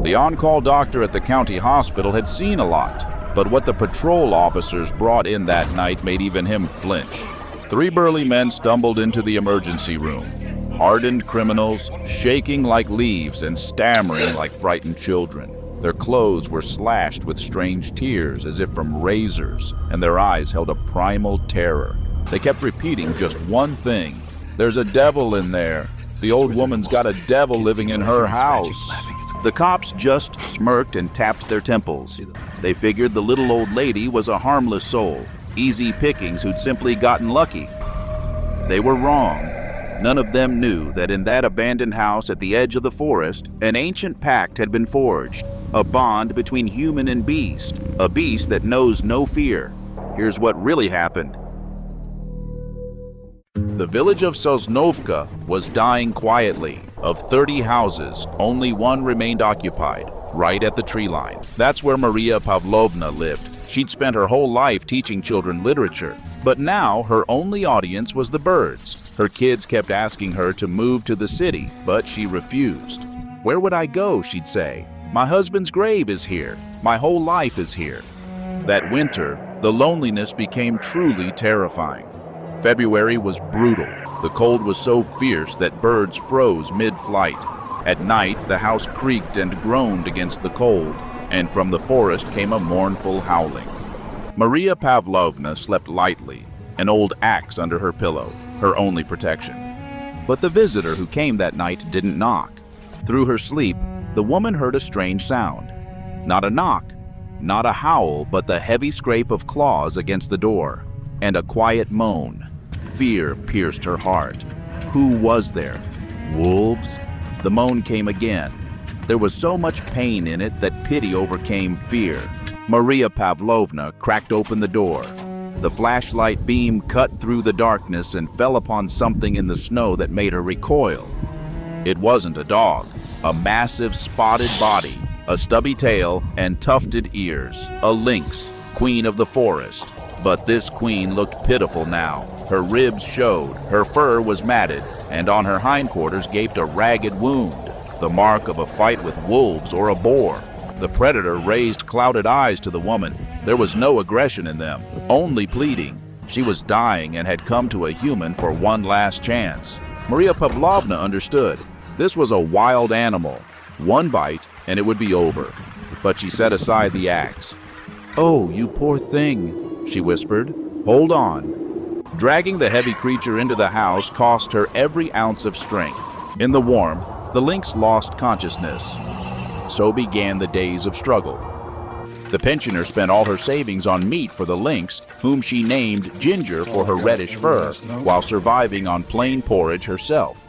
The on-call doctor at the county hospital had seen a lot, but what the patrol officers brought in that night made even him flinch. 3 burly men stumbled into the emergency room, hardened criminals, shaking like leaves and stammering like frightened children. Their clothes were slashed with strange tears as if from razors, and their eyes held a primal terror. They kept repeating just one thing: "There's a devil in there. The old woman's got a devil living in her house." The cops just smirked and tapped their temples. They figured the little old lady was a harmless soul, easy pickings who'd simply gotten lucky. They were wrong. None of them knew that in that abandoned house at the edge of the forest, an ancient pact had been forged, a bond between human and beast, a beast that knows no fear. Here's what really happened. The village of Sosnovka was dying quietly. Of 30 houses, only one remained occupied, right at the tree line. That's where Maria Pavlovna lived. She'd spent her whole life teaching children literature, but now her only audience was the birds. Her kids kept asking her to move to the city, but she refused. "Where would I go?" she'd say. "My husband's grave is here. My whole life is here." That winter, the loneliness became truly terrifying. February was brutal. The cold was so fierce that birds froze mid-flight. At night, the house creaked and groaned against the cold, and from the forest came a mournful howling. Maria Pavlovna slept lightly, an old axe under her pillow, her only protection. But the visitor who came that night didn't knock. Through her sleep, the woman heard a strange sound. Not a knock, not a howl, but the heavy scrape of claws against the door, and a quiet moan. Fear pierced her heart. Who was there? Wolves? The moan came again. There was so much pain in it that pity overcame fear. Maria Pavlovna cracked open the door. The flashlight beam cut through the darkness and fell upon something in the snow that made her recoil. It wasn't a dog. A massive spotted body, a stubby tail, and tufted ears. A lynx, queen of the forest. But this queen looked pitiful now. Her ribs showed, her fur was matted, and on her hindquarters gaped a ragged wound, the mark of a fight with wolves or a boar. The predator raised clouded eyes to the woman. There was no aggression in them, only pleading. She was dying and had come to a human for one last chance. Maria Pavlovna understood. This was a wild animal. One bite, and it would be over. But she set aside the axe. "Oh, you poor thing," she whispered. "Hold on." Dragging the heavy creature into the house cost her every ounce of strength. In the warmth, the lynx lost consciousness. So began the days of struggle. The pensioner spent all her savings on meat for the lynx, whom she named Ginger for her reddish fur, while surviving on plain porridge herself.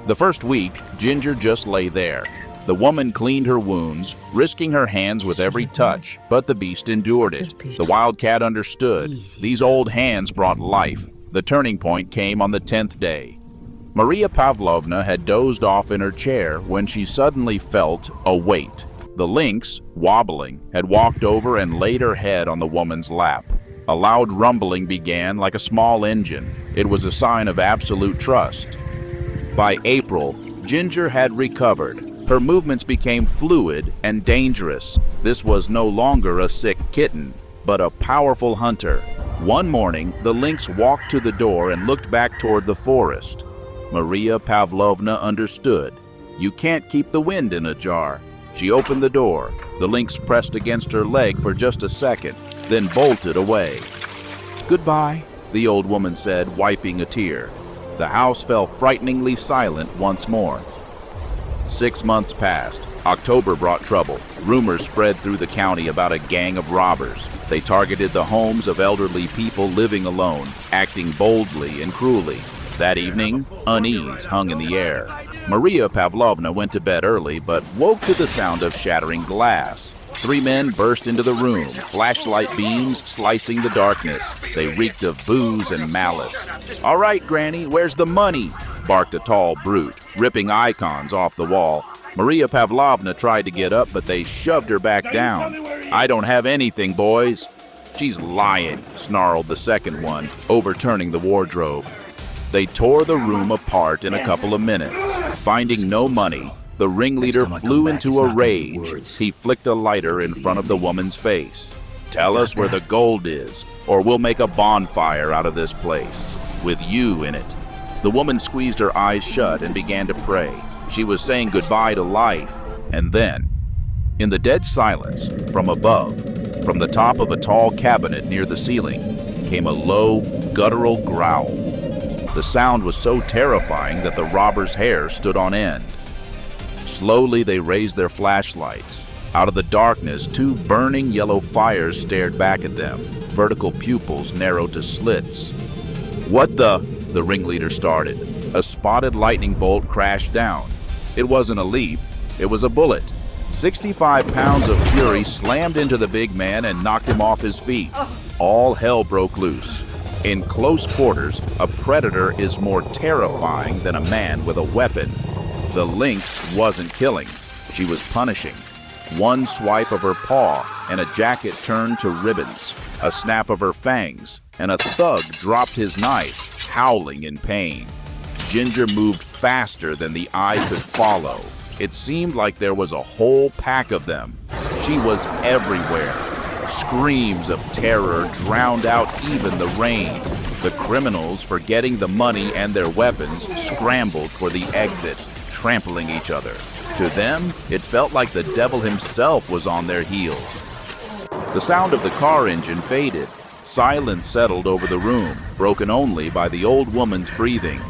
The first week, Ginger just lay there. The woman cleaned her wounds, risking her hands with every touch, but the beast endured it. The wildcat understood. These old hands brought life. The turning point came on the 10th day. Maria Pavlovna had dozed off in her chair when she suddenly felt a weight. The lynx, wobbling, had walked over and laid her head on the woman's lap. A loud rumbling began like a small engine. It was a sign of absolute trust. By April, Ginger had recovered. Her movements became fluid and dangerous. This was no longer a sick kitten, but a powerful hunter. One morning, the lynx walked to the door and looked back toward the forest. Maria Pavlovna understood. You can't keep the wind in a jar. She opened the door. The lynx pressed against her leg for just a second, then bolted away. "Goodbye," the old woman said, wiping a tear. The house fell frighteningly silent once more. 6 months passed. October brought trouble. Rumors spread through the county about a gang of robbers. They targeted the homes of elderly people living alone, acting boldly and cruelly. That evening, unease hung in the air. Maria Pavlovna went to bed early, but woke to the sound of shattering glass. 3 men burst into the room, flashlight beams slicing the darkness. They reeked of booze and malice. "All right, Granny, where's the money?" barked a tall brute, ripping icons off the wall. Maria Pavlovna tried to get up, but they shoved her back down. "I don't have anything, boys." "She's lying," snarled the second one, overturning the wardrobe. They tore the room apart in a couple of minutes. Finding no money, The ringleader flew into a rage. He flicked a lighter in front of the woman's face. "Tell us where the gold is, or we'll make a bonfire out of this place, with you in it." The woman squeezed her eyes shut and began to pray. She was saying goodbye to life. And then, in the dead silence, from above, from the top of a tall cabinet near the ceiling, came a low, guttural growl. The sound was so terrifying that the robbers' hair stood on end. Slowly they raised their flashlights. Out of the darkness, two burning yellow fires stared back at them, vertical pupils narrowed to slits. "What the?" the ringleader started. A spotted lightning bolt crashed down. It wasn't a leap, it was a bullet. 65 pounds of fury slammed into the big man and knocked him off his feet. All hell broke loose. In close quarters, a predator is more terrifying than a man with a weapon. The lynx wasn't killing, she was punishing. One swipe of her paw, and a jacket turned to ribbons. A snap of her fangs, and a thug dropped his knife, howling in pain. Ginger moved faster than the eye could follow. It seemed like there was a whole pack of them. She was everywhere. Screams of terror drowned out even the rain. The criminals, forgetting the money and their weapons, scrambled for the exit, trampling each other. To them, it felt like the devil himself was on their heels. The sound of the car engine faded. Silence settled over the room, broken only by the old woman's breathing.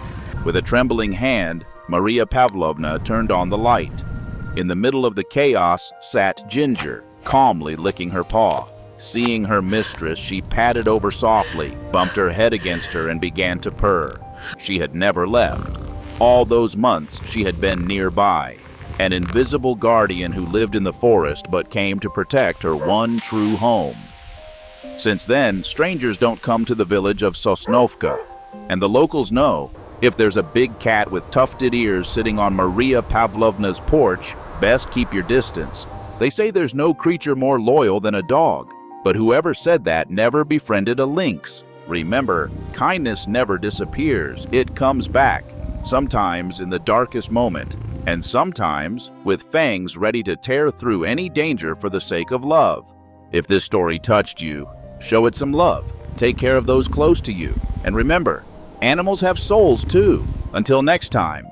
With a trembling hand, Maria Pavlovna turned on the light. In the middle of the chaos sat Ginger, calmly licking her paw. Seeing her mistress, she patted over softly, bumped her head against her, and began to purr. She had never left. All those months she had been nearby, an invisible guardian who lived in the forest but came to protect her one true home. Since then, strangers don't come to the village of Sosnovka, and the locals know if there's a big cat with tufted ears sitting on Maria Pavlovna's porch, best keep your distance. They say there's no creature more loyal than a dog, but whoever said that never befriended a lynx. Remember, kindness never disappears, it comes back, sometimes in the darkest moment, and sometimes with fangs ready to tear through any danger for the sake of love. If this story touched you, show it some love, take care of those close to you, and remember, animals have souls too. Until next time.